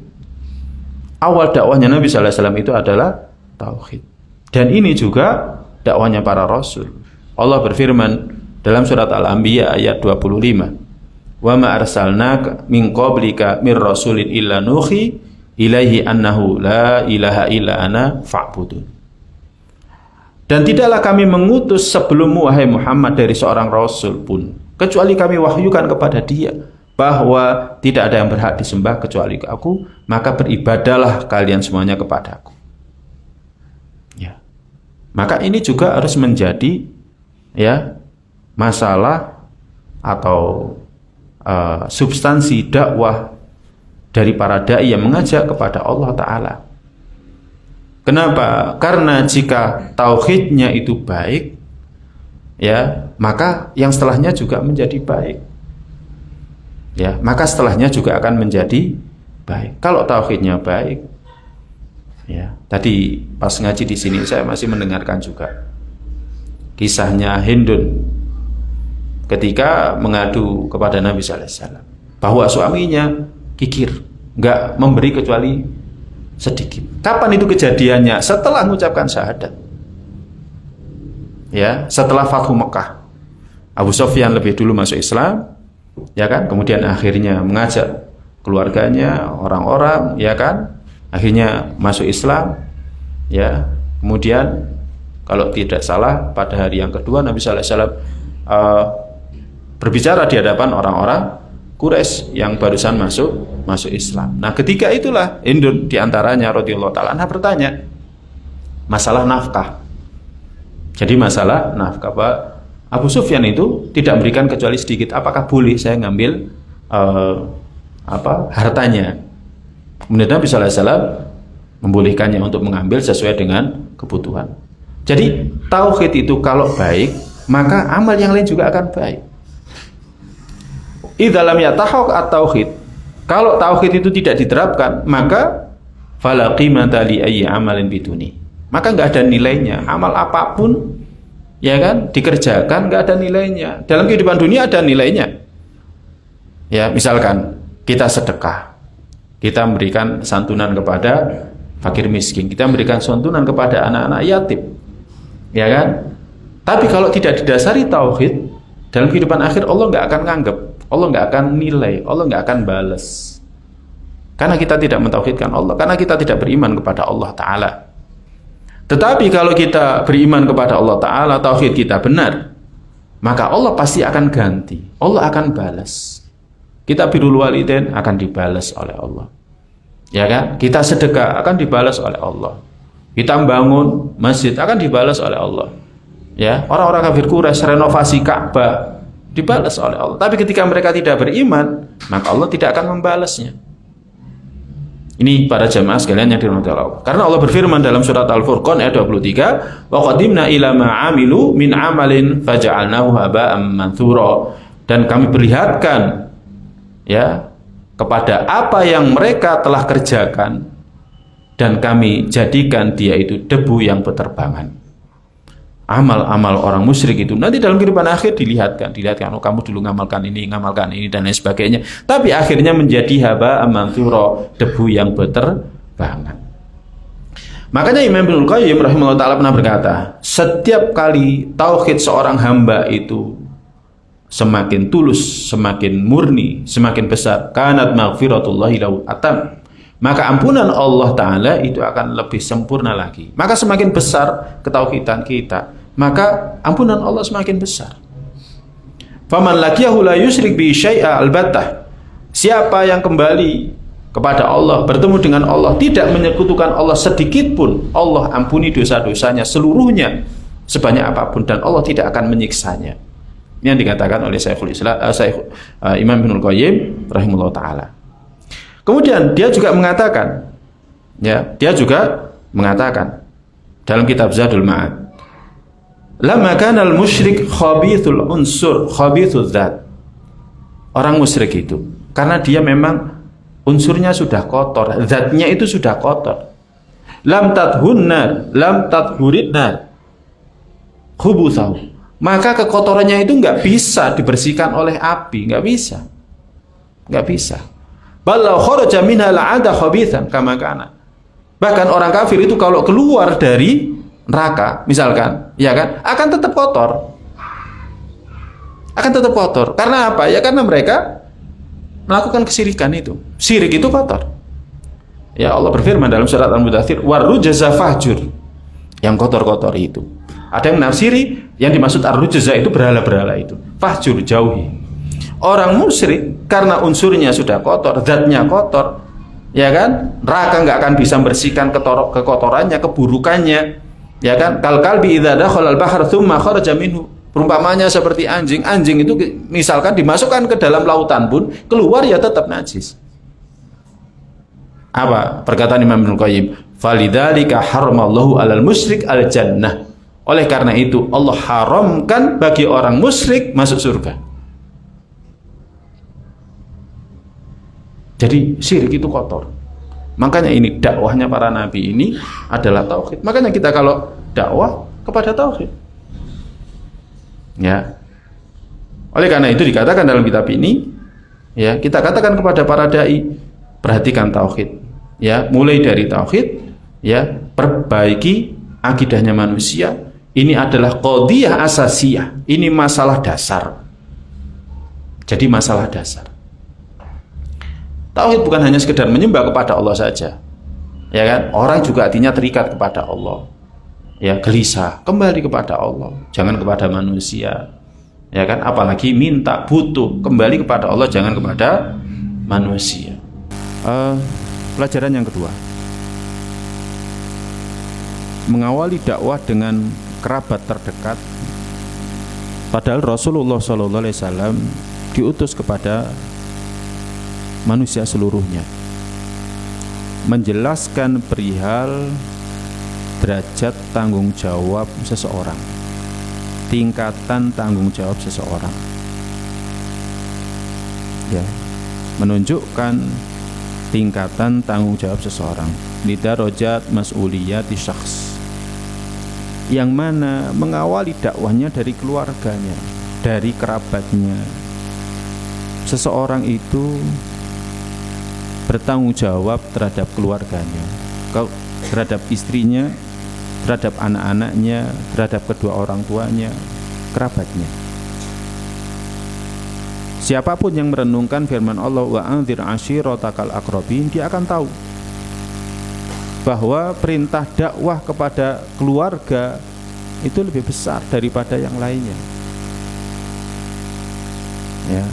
S1: Awal dakwahnya Nabi sallallahu alaihi wasallam itu adalah tauhid. Dan ini juga dakwahnya para rasul. Allah berfirman dalam surat Al-Anbiya ayat 25, wa ma arsalnaka min qablika mir rasulin illa nuhi ilaihi annahu la ilaha illa ana fa'budun. Dan tidaklah kami mengutus sebelummu wahai Muhammad dari seorang rasul pun, kecuali kami wahyukan kepada dia bahwa tidak ada yang berhak disembah kecuali aku, maka beribadahlah kalian semuanya kepadaku. Ya. Maka ini juga harus menjadi, ya, masalah atau substansi dakwah dari para dai yang mengajak kepada Allah Ta'ala. Kenapa? Karena jika tauhidnya itu baik, ya, maka yang setelahnya juga menjadi baik. Ya, maka setelahnya juga akan menjadi baik. Kalau tauhidnya baik, ya, tadi pas ngaji di sini saya masih mendengarkan juga kisahnya Hindun ketika mengadu kepada Nabi sallallahu alaihi wasallam bahwa suaminya kikir, enggak memberi kecuali sedikit. Kapan itu kejadiannya? Setelah mengucapkan syahadat. Ya, setelah Fathu Mekah. Abu Sufyan lebih dulu masuk Islam, ya kan? Kemudian akhirnya mengajak keluarganya, orang-orang, ya kan? Akhirnya masuk Islam, ya. Kemudian kalau tidak salah pada hari yang kedua Nabi sallallahu alaihi wasallam berbicara di hadapan orang-orang Quraisy yang barusan masuk Islam. Nah, ketika itulah Hindun diantaranya radhiyallahu ta'ala anha bertanya masalah nafkah. Jadi masalah nafkah, Pak, Abu Sufyan itu tidak memberikan kecuali sedikit. Apakah boleh saya ngambil hartanya? Kemudian Nabi sallallahu alaihi wasallam membolehkannya untuk mengambil sesuai dengan kebutuhan. Jadi tauhid itu kalau baik, maka amal yang lain juga akan baik. Idza lam yatahaq at-tauhid, kalau tauhid itu tidak diterapkan, maka fala qimata li ayyi amalin biduni. Maka enggak ada nilainya. Amal apapun, ya kan, dikerjakan enggak ada nilainya. Dalam kehidupan dunia ada nilainya. Ya, misalkan kita sedekah, kita memberikan santunan kepada fakir miskin, kita memberikan santunan kepada anak-anak yatim, ya kan? Tapi kalau tidak didasari tauhid, dalam kehidupan akhir Allah nggak akan nganggap, Allah nggak akan nilai, Allah nggak akan balas. Karena kita tidak mentauhidkan Allah, karena kita tidak beriman kepada Allah Ta'ala. Tetapi kalau kita beriman kepada Allah Ta'ala, tauhid kita benar, maka Allah pasti akan ganti, Allah akan balas. Kita birrul walidain akan dibalas oleh Allah, ya kan? Kita sedekah akan dibalas oleh Allah. Kita membangun masjid akan dibalas oleh Allah. Ya, orang-orang kafir Quraisy renovasi Ka'bah dibalas oleh Allah. Tapi ketika mereka tidak beriman, maka Allah tidak akan membalasnya. Ini para jamaah sekalian yang dirahmati Allah. Karena Allah berfirman dalam surat Al-Furqan ayat 23, "Wa qadimna ila ma 'amilu min 'amalin faja'alnahu haba'an mantsura." Dan kami perlihatkan, ya, kepada apa yang mereka telah kerjakan dan kami jadikan dia itu debu yang berterbangan. amal-amal orang musyrik itu nanti dalam kehidupan akhir dilihatkan oh kamu dulu ngamalkan ini dan lain sebagainya, tapi akhirnya menjadi haba manthura, debu yang berterbangan. Makanya Imam Ibnul Qayyim rahimahullah taala pernah berkata, setiap kali tauhid seorang hamba itu semakin tulus, semakin murni, semakin besar, kanat maghfiratullahi lahu atam, maka ampunan Allah Ta'ala itu akan lebih sempurna lagi. Maka semakin besar ketauhidan kita, maka ampunan Allah semakin besar. Faman laqiyahu la yusyrik bi syai'a albattah. Siapa yang kembali kepada Allah, bertemu dengan Allah, tidak menyekutukan Allah sedikit pun, Allah ampuni dosa-dosanya seluruhnya, sebanyak apapun, dan Allah tidak akan menyiksanya. Ini yang dikatakan oleh Imam Ibnul Qayyim rahimahullah ta'ala. Kemudian dia juga mengatakan, dalam kitab Zadul Ma'ad, lamma kana al-musyrik khabithul unsur, khabithul dzat. Orang musyrik itu karena dia memang unsurnya sudah kotor, zatnya itu sudah kotor. Lam tadhuridna khubuthahu. Maka kekotorannya itu enggak bisa dibersihkan oleh api, enggak bisa. Balau kharaja minha la'ada khabithan kama kana. Bahkan orang kafir itu kalau keluar dari neraka, misalkan, ya kan, akan tetap kotor. Karena apa? Ya karena mereka melakukan kesirikan itu. Syirik itu kotor. Ya Allah berfirman dalam surat Al-Mudaththir, warrujza fahjur. Yang kotor-kotor itu. Ada yang nafsiri, yang dimaksud ar-rujza itu berhala-berhala itu. Fahjur, jauhi. Orang musyrik karena unsurnya sudah kotor, zatnya kotor, ya kan? Neraka enggak akan bisa membersihkan kekotorannya, keburukannya, ya kan? Kal kalbi idza dakhala al-bahr tsumma kharaja minhu. Perumpamanya seperti anjing. Anjing itu misalkan dimasukkan ke dalam lautan pun keluar ya tetap najis. Apa perkataan Imam Ibnul Qayyim? Falidzalika haramallahu 'alal musyrik al-jannah. Oleh karena itu Allah haramkan bagi orang musyrik masuk surga. Jadi syirik itu kotor. Makanya ini dakwahnya para nabi ini adalah tauhid. Makanya kita kalau dakwah kepada tauhid, ya. Oleh karena itu dikatakan dalam kitab ini, ya, kita katakan kepada para dai, perhatikan tauhid, ya, mulai dari tauhid, ya, perbaiki akidahnya manusia. Ini adalah qadhiyah asasiyah. Ini masalah dasar. Jadi masalah dasar. Tauhid bukan hanya sekedar menyembah kepada Allah saja, ya kan? Orang juga artinya terikat kepada Allah, ya, gelisah kembali kepada Allah, jangan kepada manusia, ya kan? Apalagi minta, butuh, kembali kepada Allah, jangan kepada manusia. Pelajaran yang kedua, mengawali dakwah dengan kerabat terdekat. Padahal Rasulullah SAW diutus kepada manusia seluruhnya, menjelaskan perihal derajat tanggung jawab seseorang, tingkatan tanggung jawab seseorang, ya, menunjukkan tingkatan tanggung jawab seseorang, lidarajat mas'uliyati syakhs, yang mana mengawali dakwahnya dari keluarganya, dari kerabatnya. Seseorang itu bertanggung jawab terhadap keluarganya, terhadap istrinya, terhadap anak-anaknya, terhadap kedua orang tuanya, kerabatnya. Siapapun yang merenungkan firman Allah, wa anzir ashiratakal aqrabin, dia akan tahu bahwa perintah dakwah kepada keluarga itu lebih besar daripada yang lainnya, ya.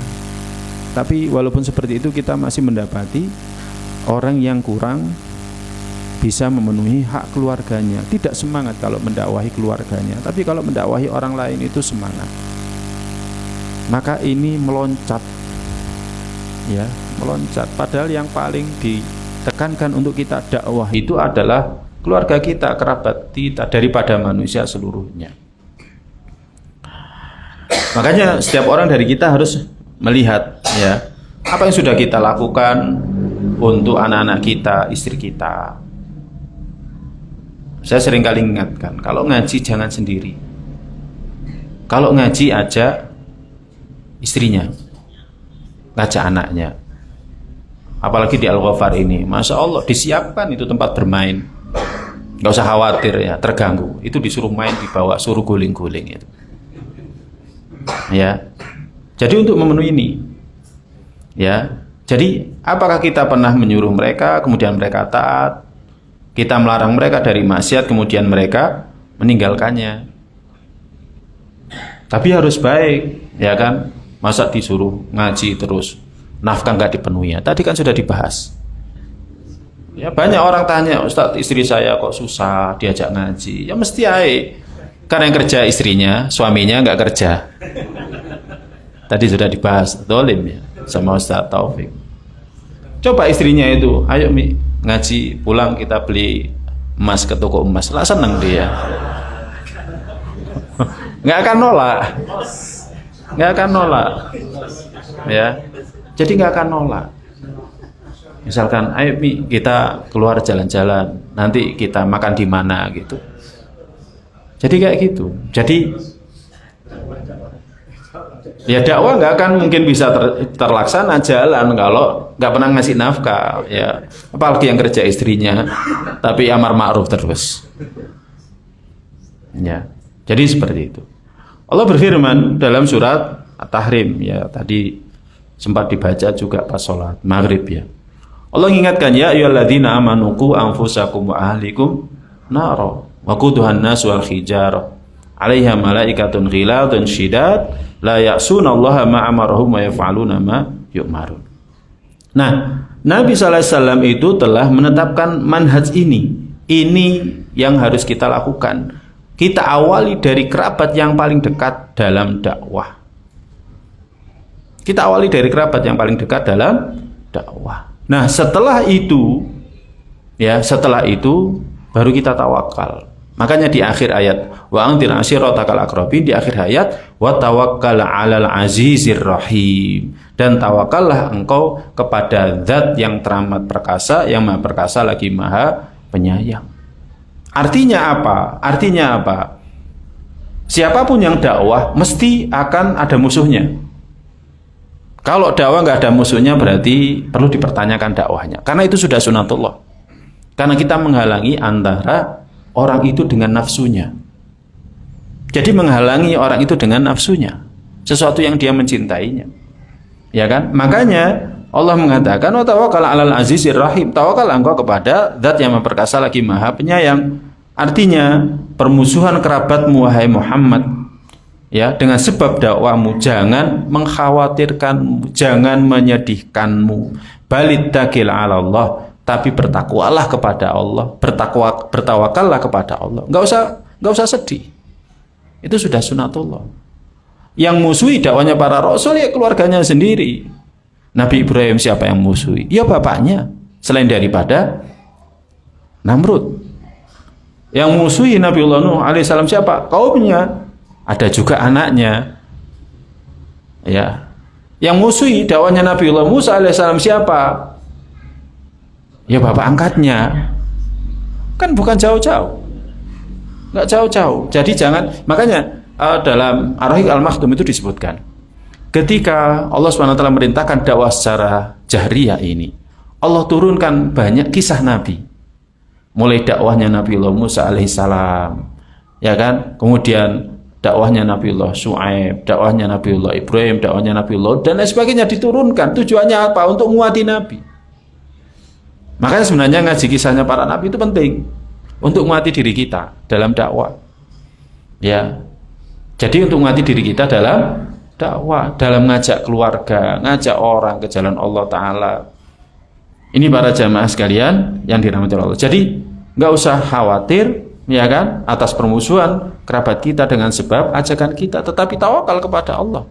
S1: Tapi walaupun seperti itu, kita masih mendapati orang yang kurang bisa memenuhi hak keluarganya, tidak semangat kalau mendakwahi keluarganya, tapi kalau mendakwahi orang lain itu semangat. Maka ini meloncat, ya, meloncat. Padahal yang paling ditekankan untuk kita dakwah itu adalah keluarga kita, kerabat kita, daripada manusia seluruhnya. Makanya setiap orang dari kita harus melihat, ya, apa yang sudah kita lakukan untuk anak-anak kita, istri kita. Saya sering kali ingatkan, kalau ngaji jangan sendiri, Kalau ngaji ajak istrinya, ngajak anaknya. Apalagi di Al-Ghafar ini, Masya Allah disiapkan itu tempat bermain. Gak usah khawatir ya, terganggu. Itu disuruh main, dibawa, suruh guling-guling itu. Ya. Jadi untuk memenuhi ini, ya. Jadi apakah kita pernah menyuruh mereka, kemudian mereka taat? Kita melarang mereka dari maksiat, kemudian mereka meninggalkannya. Tapi harus baik, ya kan? Masa disuruh ngaji terus, nafkah nggak dipenuhi? Tadi kan sudah dibahas. Ya banyak orang tanya, Ustaz, istri saya kok susah diajak ngaji. Ya mesti aja. Karena yang kerja istrinya, suaminya nggak kerja. Tadi sudah dibahas, dolim ya, sama Ustaz Taufik. Coba istrinya itu, ayo Mi, ngaji pulang kita beli emas ke toko emas. Lah seneng dia. Nggak akan nolak. Nggak akan nolak. Ya. Jadi nggak akan nolak. Misalkan, ayo Mi, kita keluar jalan-jalan, nanti kita makan di mana gitu. Jadi kayak gitu. Jadi ya dakwah nggak akan mungkin bisa terlaksana jalan kalau nggak pernah ngasih nafkah. Ya, apalagi yang kerja istrinya, tapi amar ma'ruf terus. Ya, jadi seperti itu. Allah berfirman dalam surat At-Tahrim, ya tadi sempat dibaca juga pas sholat maghrib ya. Allah mengingatkan, ya ayyuhalladzina amanu qu anfusakum wa ahlikum nara wa quduhan nas wal hijarah 'alaiha malaikatun ghiladun syidad la ya'sunallaha ma amarahum wa yaf'aluna ma yu'marun. Nah, Nabi sallallahu alaihi wasallam itu telah menetapkan manhaj ini. Ini yang harus kita lakukan. Kita awali dari kerabat yang paling dekat dalam dakwah. Kita awali dari kerabat yang paling dekat dalam dakwah. Nah, setelah itu baru kita tawakal. Makanya di akhir ayat wa anzir ashiratakal aqrabin, di akhir ayat wa tawakkal 'alal azizir rahim, dan tawakallah engkau kepada zat yang teramat perkasa, yang maha perkasa lagi maha penyayang. Artinya apa? Siapapun yang dakwah mesti akan ada musuhnya. Kalau dakwah nggak ada musuhnya berarti perlu dipertanyakan dakwahnya. Karena itu sudah sunatullah. Karena kita menghalangi antara orang itu dengan nafsunya. Jadi menghalangi orang itu dengan nafsunya, sesuatu yang dia mencintainya. Ya kan? Makanya Allah mengatakan wa tawakkal 'alal azizir rahim. Tawakal engkau kepada zat yang memperkasa lagi maha penyayang. Artinya permusuhan kerabatmu wahai Muhammad, ya, dengan sebab dakwamu jangan mengkhawatirkanmu, jangan menyedihkanmu. Balittaqil 'ala Allah, tapi bertakwalah kepada Allah, bertawakallah kepada Allah. Enggak usah sedih. Itu sudah sunatullah. Yang musuhi dakwanya para rasul ya keluarganya sendiri. Nabi Ibrahim siapa yang musuhi? Ya bapaknya, selain daripada Namrud. Yang musuhi Nabiullah Nuh alaihissalam siapa? Kaumnya. Ada juga anaknya. Ya. Yang musuhi dakwanya Nabiullah Musa alaihissalam siapa? Ya bapak angkatnya. Kan bukan jauh-jauh. Enggak jauh-jauh. Jadi jangan, makanya dalam Ar-Rahiq Al-Maktum itu disebutkan, ketika Allah SWT merintahkan dakwah secara jahriyah ini, Allah turunkan banyak kisah Nabi. Mulai dakwahnya Nabiullah Musa alaihissalam, ya kan? Kemudian dakwahnya Nabiullah Syuaib, dakwahnya Nabiullah Ibrahim, dakwahnya Nabiullah dan lain sebagainya diturunkan. Tujuannya apa? Untuk menguati Nabi. Makanya sebenarnya ngaji kisahnya para Nabi itu penting untuk menguati diri kita dalam dakwah. Ya. Jadi untuk menguati diri kita dalam dakwah, dalam ngajak keluarga, ngajak orang ke jalan Allah Ta'ala. Ini para jamaah sekalian yang dirahmati Allah. Jadi nggak usah khawatir, ya kan, atas permusuhan kerabat kita dengan sebab ajakan kita, tetapi tawakal kepada Allah.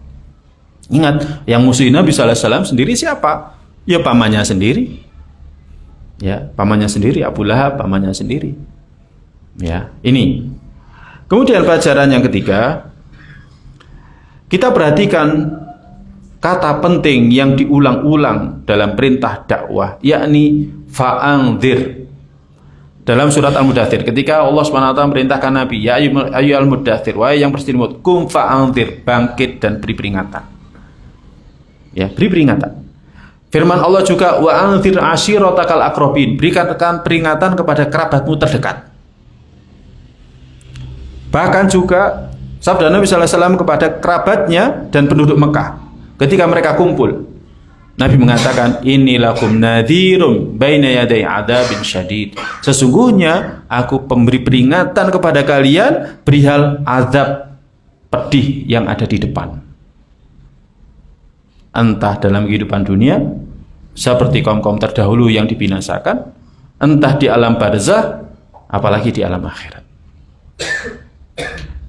S1: Ingat, yang musuh Nabi sallallahu alaihi wasallam sendiri siapa? Ya pamannya sendiri. Ya, pamannya sendiri, Abu Lahab, pamannya sendiri. Ya, ini. Kemudian pelajaran yang ketiga, kita perhatikan kata penting yang diulang-ulang dalam perintah dakwah, yakni fa'anzir. dalam surat Al-Mudaththir, ketika Allah SWT merintahkan Nabi, ya ayyuhal mudaththir, wahai yang berselimut, qum fa'anzir, bangkit dan beri peringatan. Ya, beri peringatan. Firman Allah juga, wa anzir ashiratakal aqrabin, berikan peringatan kepada kerabatmu terdekat. Bahkan juga sabda Nabi sallallahu alaihi wasallam kepada kerabatnya dan penduduk Mekah ketika mereka kumpul. Nabi mengatakan, inilakum nadhirum baina yaday adzabin syadid. Sesungguhnya aku pemberi peringatan kepada kalian perihal azab pedih yang ada di depan. Entah dalam kehidupan dunia seperti kaum-kaum terdahulu yang dibinasakan, entah di alam barzah, apalagi di alam akhirat.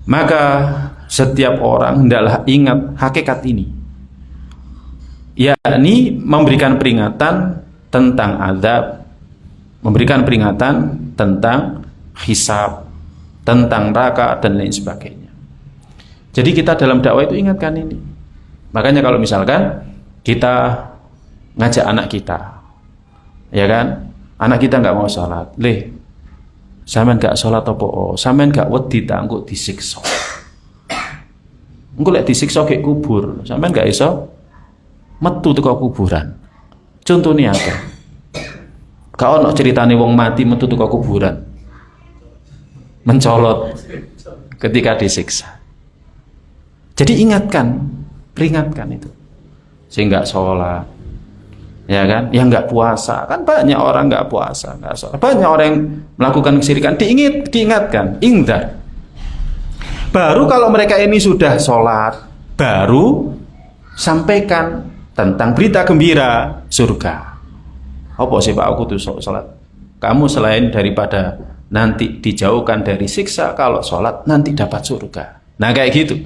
S1: Maka setiap orang hendaklah ingat hakikat ini, yakni memberikan peringatan tentang azab, memberikan peringatan tentang hisab, tentang neraka dan lain sebagainya. Jadi kita dalam dakwah itu ingatkan ini. Makanya kalau misalkan kita ngajak anak kita, ya kan, anak kita nggak mau sholat, sampean nggak sholat apa? Sampean nggak wedi tak engko disiksa. Engko lek disiksa kayak kubur, sampean nggak iso metu teko kuburan. Contohnya apa? Kau ono ceritane wong mati metu teko kuburan, mencolot ketika disiksa. Jadi ingatkan, peringatkan itu. Sehingga sholat, ya kan? Yang nggak puasa, kan banyak orang nggak puasa, nggak sholat. Banyak orang yang melakukan kesyirikan, diingatkan, ingdar. Baru kalau mereka ini sudah sholat, baru sampaikan tentang berita gembira surga. Apa sih Pak, aku tuh sholat? Kamu selain daripada nanti dijauhkan dari siksa, kalau sholat nanti dapat surga. Nah kayak gitu.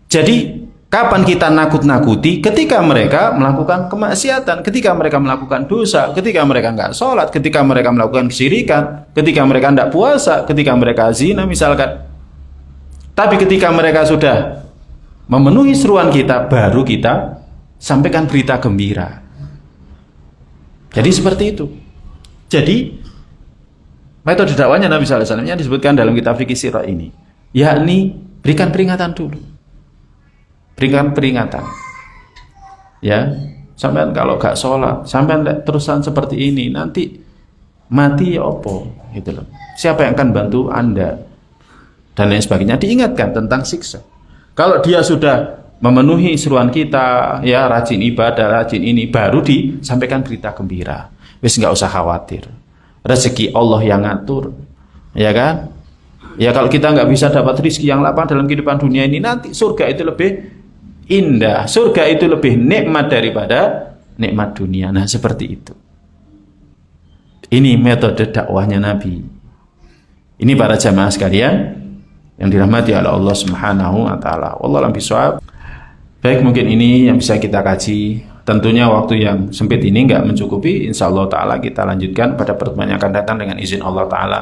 S1: Jadi kapan kita nakut-nakuti? Ketika mereka melakukan kemaksiatan, ketika mereka melakukan dosa, ketika mereka nggak sholat, ketika mereka melakukan kesyirikan, ketika mereka tidak puasa, ketika mereka zina misalkan. Tapi ketika mereka sudah memenuhi seruan kita, baru kita sampaikan berita gembira. Jadi seperti itu. Jadi metode dakwahnya Nabi sallallahu alaihi wasallam yang disebutkan dalam kitab fikih sirah ini, yakni berikan peringatan dulu. Berikan peringatan. Ya, sampean kalau gak sholat, sampean terusan seperti ini, nanti mati ya opo, gitu loh. Siapa yang akan bantu Anda? Dan lain sebagainya, diingatkan tentang siksa. Kalau dia sudah memenuhi seruan kita, ya rajin ibadah, rajin ini, baru disampaikan berita gembira. Wis nggak usah khawatir, rezeki Allah yang ngatur, ya kan? Ya kalau kita nggak bisa dapat rezeki yang lapang dalam kehidupan dunia ini, nanti surga itu lebih indah, surga itu lebih nikmat daripada nikmat dunia. Nah seperti itu. Ini metode dakwahnya Nabi. Ini para jamaah sekalian yang dirahmati oleh Allah Subhanahu wa taala. Wallahu a'lam bishawab. Baik, mungkin ini yang bisa kita kaji. Tentunya waktu yang sempit ini nggak mencukupi. Insyaallah taala kita lanjutkan pada pertemuan yang akan datang dengan izin Allah taala.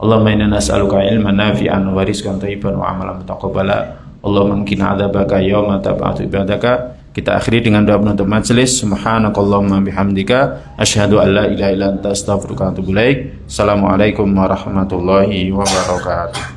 S1: Allahumma inna nas'aluka ilman nafi'an wa rizqan thayyiban wa amalan mutaqabbala. Allahumma qina adzabaka yauma tab'atu ibadaka. Kita akhiri dengan doa penutup majelis. Subhanakallahumma bihamdika asyhadu an la ilaha illa anta astaghfiruka wa atubu ilaik. Assalamualaikum warahmatullahi wabarakatuh.